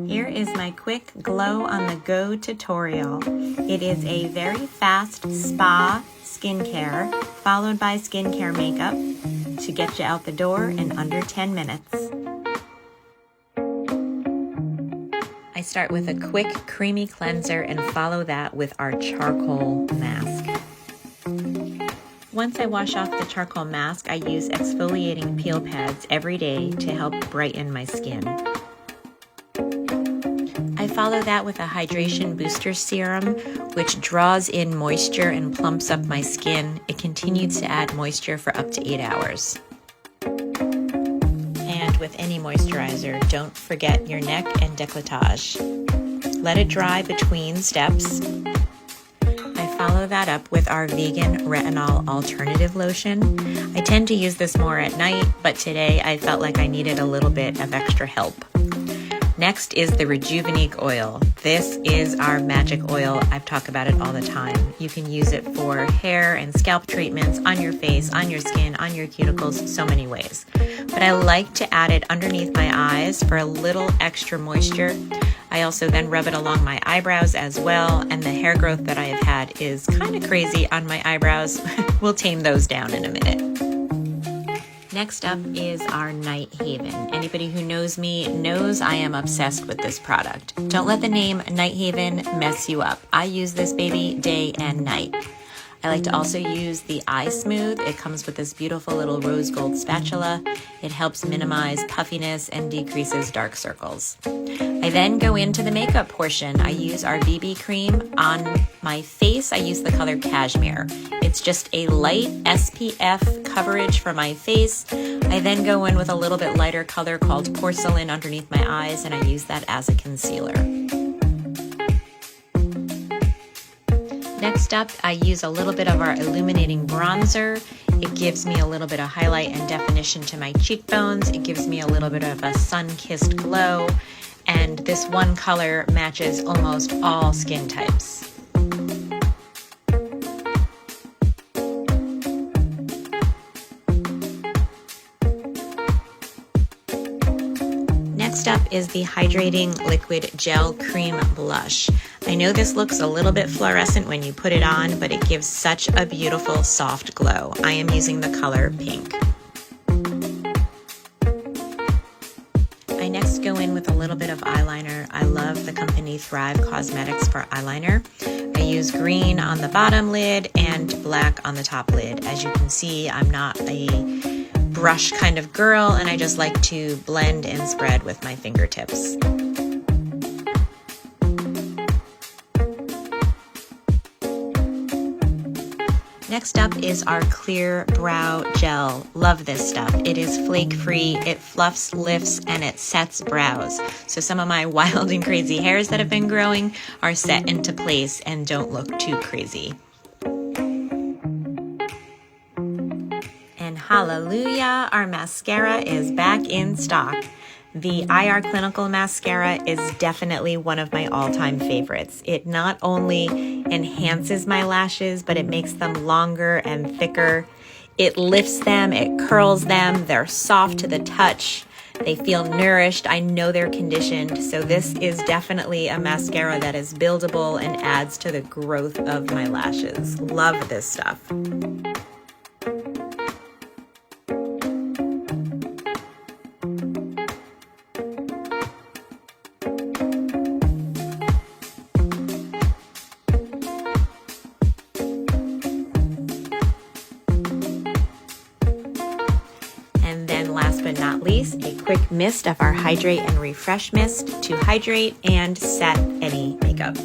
Here is my quick glow on the go tutorial. It is a very fast spa skincare followed by skincare makeup to get you out the door in under 10 minutes. I start with a quick creamy cleanser and follow that with our charcoal mask. Once I wash off the charcoal mask, I use exfoliating peel pads every day to help brighten my skin. I follow that with a hydration booster serum, which draws in moisture and plumps up my skin. It continues to add moisture for up to 8 hours. And with any moisturizer, don't forget your neck and décolletage. Let it dry between steps. Follow that up with our vegan retinol alternative lotion. I tend to use this more at night, but today I felt like I needed a little bit of extra help. Next is the Rejuvenique Oil. This is our magic oil. I've talked about it all the time. You can use it for hair and scalp treatments, on your face, on your skin, on your cuticles, so many ways. But I like to add it underneath my eyes for a little extra moisture. I also then rub it along my eyebrows as well, and the hair growth that I have had is kind of crazy on my eyebrows. We'll tame those down in a minute. Next up is our Night Haven. Anybody who knows me knows I am obsessed with this product. Don't let the name Night Haven mess you up. I use this baby day and night. I like to also use the Eye Smooth. It comes with this beautiful little rose gold spatula. It helps minimize puffiness and decreases dark circles. I then go into the makeup portion. I use our BB cream. On my face, I use the color Cashmere. It's just a light SPF coverage for my face. I then go in with a little bit lighter color called Porcelain underneath my eyes, and I use that as a concealer. Next up, I use a little bit of our illuminating bronzer. It gives me a little bit of highlight and definition to my cheekbones. It gives me a little bit of a sun-kissed glow. And this one color matches almost all skin types. Next up is the Hydrating Liquid Gel Cream Blush. I know this looks a little bit fluorescent when you put it on, but it gives such a beautiful soft glow. I am using the color pink. I next go in with a little bit of eyeliner. I love the company Thrive Cosmetics for eyeliner. I use green on the bottom lid and black on the top lid. As you can see, I'm not a brush kind of girl, and I just like to blend and spread with my fingertips. Next up is our Clear Brow Gel. Love this stuff. It is flake-free, it fluffs, lifts, and it sets brows. So some of my wild and crazy hairs that have been growing are set into place and don't look too crazy. And hallelujah, our mascara is back in stock. The IR Clinical Mascara is definitely one of my all-time favorites. It not only enhances my lashes, but it makes them longer and thicker. It lifts them, it curls them, they're soft to the touch, they feel nourished. I know they're conditioned, so this is definitely a mascara that is buildable and adds to the growth of my lashes. Love this stuff. Last but not least, a quick mist of our Hydrate and Refresh Mist to hydrate and set any makeup.